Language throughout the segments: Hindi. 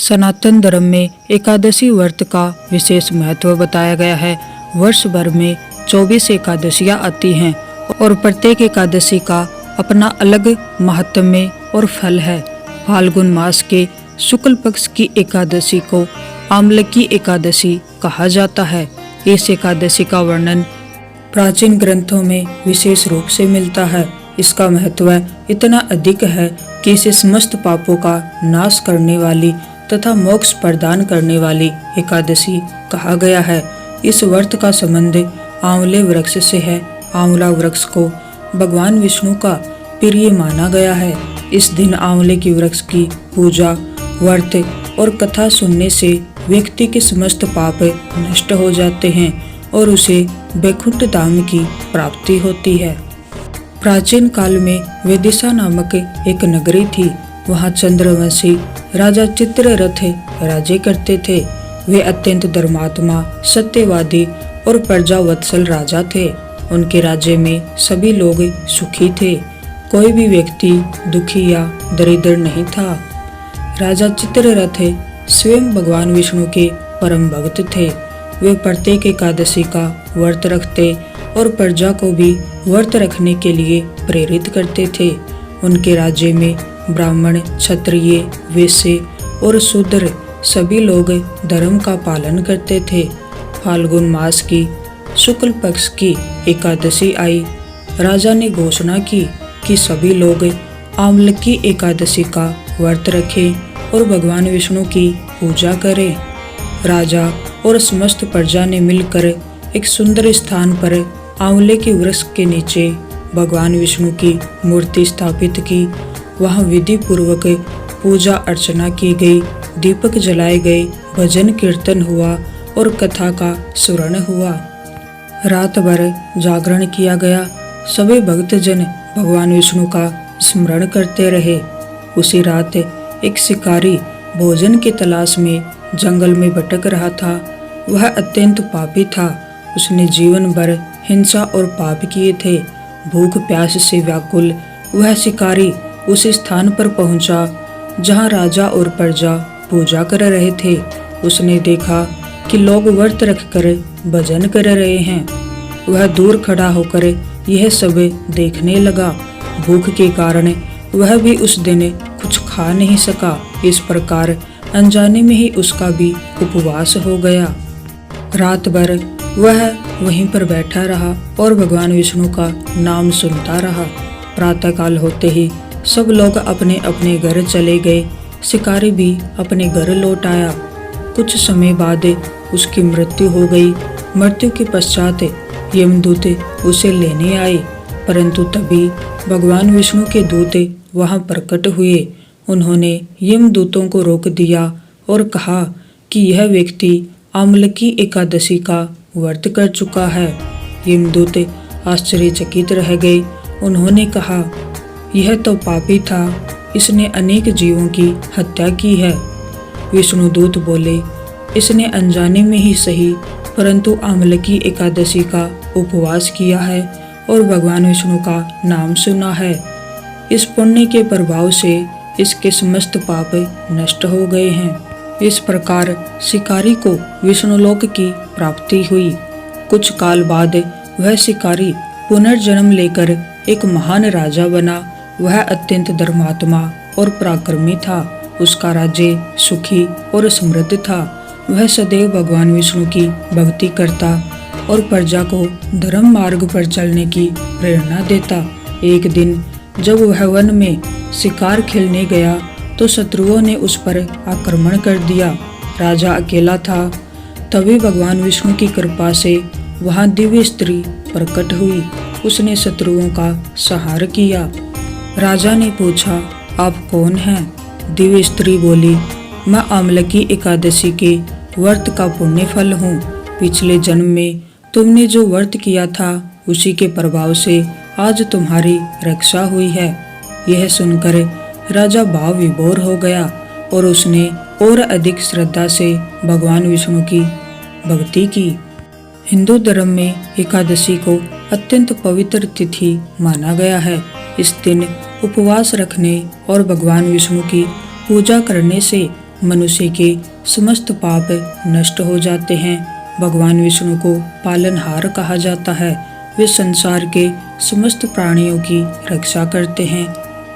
सनातन धर्म में एकादशी व्रत का विशेष महत्व बताया गया है। वर्ष भर में 24 एकादशियां आती हैं और प्रत्येक एकादशी का अपना अलग महात्म्य और फल है। फाल्गुन मास के शुक्ल पक्ष की एकादशी को आमलकी एकादशी कहा जाता है। इस एकादशी का वर्णन प्राचीन ग्रंथों में विशेष रूप से मिलता है। इसका महत्व इतना अधिक है कि इसे समस्त पापों का नाश करने वाली तथा मोक्ष प्रदान करने वाली एकादशी कहा गया है। इस व्रत का संबंध आंवले वृक्ष से है। आंवला वृक्ष को भगवान विष्णु का प्रिय माना गया है। इस दिन आंवले की वृक्ष की पूजा, व्रत और कथा सुनने से व्यक्ति के समस्त पाप नष्ट हो जाते हैं और उसे वैकुंठ धाम की प्राप्ति होती है। प्राचीन काल में विदिशा नामक एक नगरी थी। वहाँ चंद्रवंशी राजा चित्ररथ राज्य करते थे। वे अत्यंत धर्मात्मा, सत्यवादी और प्रजावत्सल राजा थे। उनके राज्य में सभी लोग सुखी थे। कोई भी व्यक्ति दुखी या दरिद्र नहीं था। राजा चित्ररथ स्वयं भगवान विष्णु के परम भक्त थे। वे प्रत्येक एकादशी का व्रत रखते और प्रजा को भी व्रत रखने के लिए प्रेरित करते थे। उनके राज्य में ब्राह्मण, क्षत्रिय, वैश्य और शूद्र सभी लोग धर्म का पालन करते थे। फाल्गुन मास की शुक्ल पक्ष की एकादशी आई। राजा ने घोषणा की कि सभी लोग आमलकी एकादशी का व्रत रखें और भगवान विष्णु की पूजा करें। राजा और समस्त प्रजा ने मिलकर एक सुंदर स्थान पर आंवले के वृक्ष के नीचे भगवान विष्णु की मूर्ति स्थापित की। वहाँ विधि पूर्वक पूजा अर्चना की गई, दीपक जलाए गए, भजन कीर्तन हुआ और कथा का स्मरण हुआ। रात भर जागरण किया गया। सभी भक्तजन भगवान विष्णु का स्मरण करते रहे। उसी रात एक शिकारी भोजन की तलाश में जंगल में भटक रहा था। वह अत्यंत पापी था। उसने जीवन भर हिंसा और पाप किए थे। भूख प्यास से व्याकुल वह शिकारी उस स्थान पर पहुंचा जहां राजा और प्रजा पूजा कर रहे थे। उसने देखा कि लोग व्रत रखकर भजन कर रहे हैं। वह दूर खड़ा होकर यह सब देखने लगा। भूख के कारण वह भी उस दिन कुछ खा नहीं सका। इस प्रकार अनजाने में ही उसका भी उपवास हो गया। रात भर वह वहीं पर बैठा रहा और भगवान विष्णु का नाम सुनता रहा। प्रातःकाल होते ही सब लोग अपने अपने घर चले गए। शिकारी भी अपने घर लौट आया। कुछ समय बाद उसकी मृत्यु हो गई। मृत्यु के पश्चात यमदूत उसे लेने आए, परंतु तभी भगवान विष्णु के दूत वहां प्रकट हुए। उन्होंने यमदूतों को रोक दिया और कहा कि यह व्यक्ति आमलकी एकादशी का व्रत कर चुका है। यमदूत आश्चर्यचकित रह गए। उन्होंने कहा, यह तो पापी था, इसने अनेक जीवों की हत्या की है। विष्णुदूत बोले, इसने अनजाने में ही सही परंतु आमलकी एकादशी का उपवास किया है और भगवान विष्णु का नाम सुना है। इस पुण्य के प्रभाव से इसके समस्त पाप नष्ट हो गए हैं। इस प्रकार शिकारी को विष्णुलोक की प्राप्ति हुई। कुछ काल बाद वह शिकारी पुनर्जन्म लेकर एक महान राजा बना। वह अत्यंत धर्मात्मा और पराक्रमी था। उसका राज्य सुखी और समृद्ध था। वह सदैव भगवान विष्णु की भक्ति करता और प्रजा को धर्म मार्ग पर चलने की प्रेरणा देता। एक दिन जब वह वन में शिकार खेलने गया तो शत्रुओं ने उस पर आक्रमण कर दिया। राजा अकेला था। तभी भगवान विष्णु की कृपा से वहां दिव्य स्त्री प्रकट हुई। उसने शत्रुओं का संहार किया। राजा ने पूछा, आप कौन हैं? दिव्य स्त्री बोली, मैं आमलकी एकादशी के व्रत का पुण्य फल हूँ। पिछले जन्म में तुमने जो व्रत किया था उसी के प्रभाव से आज तुम्हारी रक्षा हुई है। यह सुनकर राजा भाव विभोर हो गया और उसने और अधिक श्रद्धा से भगवान विष्णु की भक्ति की। हिंदू धर्म में एकादशी को अत्यंत पवित्र तिथि माना गया है। इस दिन उपवास रखने और भगवान विष्णु की पूजा करने से मनुष्य के समस्त पाप नष्ट हो जाते हैं। भगवान विष्णु को पालनहार कहा जाता है। वे संसार के समस्त प्राणियों की रक्षा करते हैं।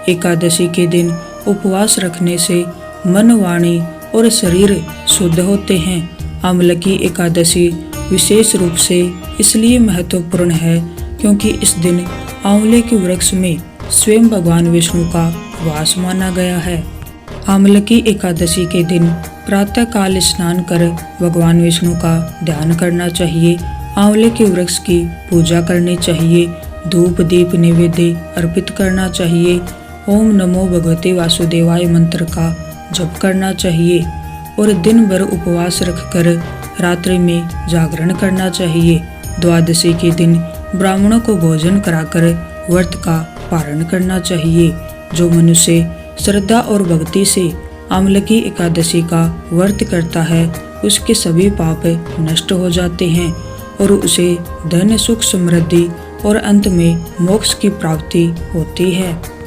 एकादशी के दिन उपवास रखने से मन, वाणी और शरीर शुद्ध होते हैं। आमलकी एकादशी विशेष रूप से इसलिए महत्वपूर्ण है क्योंकि इस दिन आंवले के वृक्ष में स्वयं भगवान विष्णु का वास माना गया है। आमलकी एकादशी के दिन प्रातः काल स्नान कर भगवान विष्णु का ध्यान करना चाहिए। आंवले के वृक्ष की पूजा करनी चाहिए। धूप दीप नैवेद्य अर्पित करना चाहिए। ओम नमो भगवते वासुदेवाय मंत्र का जप करना चाहिए और दिन भर उपवास रखकर रात्रि में जागरण करना चाहिए। द्वादशी के दिन ब्राह्मणों को भोजन कराकर व्रत का पारण करना चाहिए। जो मनुष्य श्रद्धा और भक्ति से आमलकी एकादशी का व्रत करता है उसके सभी पाप नष्ट हो जाते हैं और उसे धन, सुख, समृद्धि और अंत में मोक्ष की प्राप्ति होती है।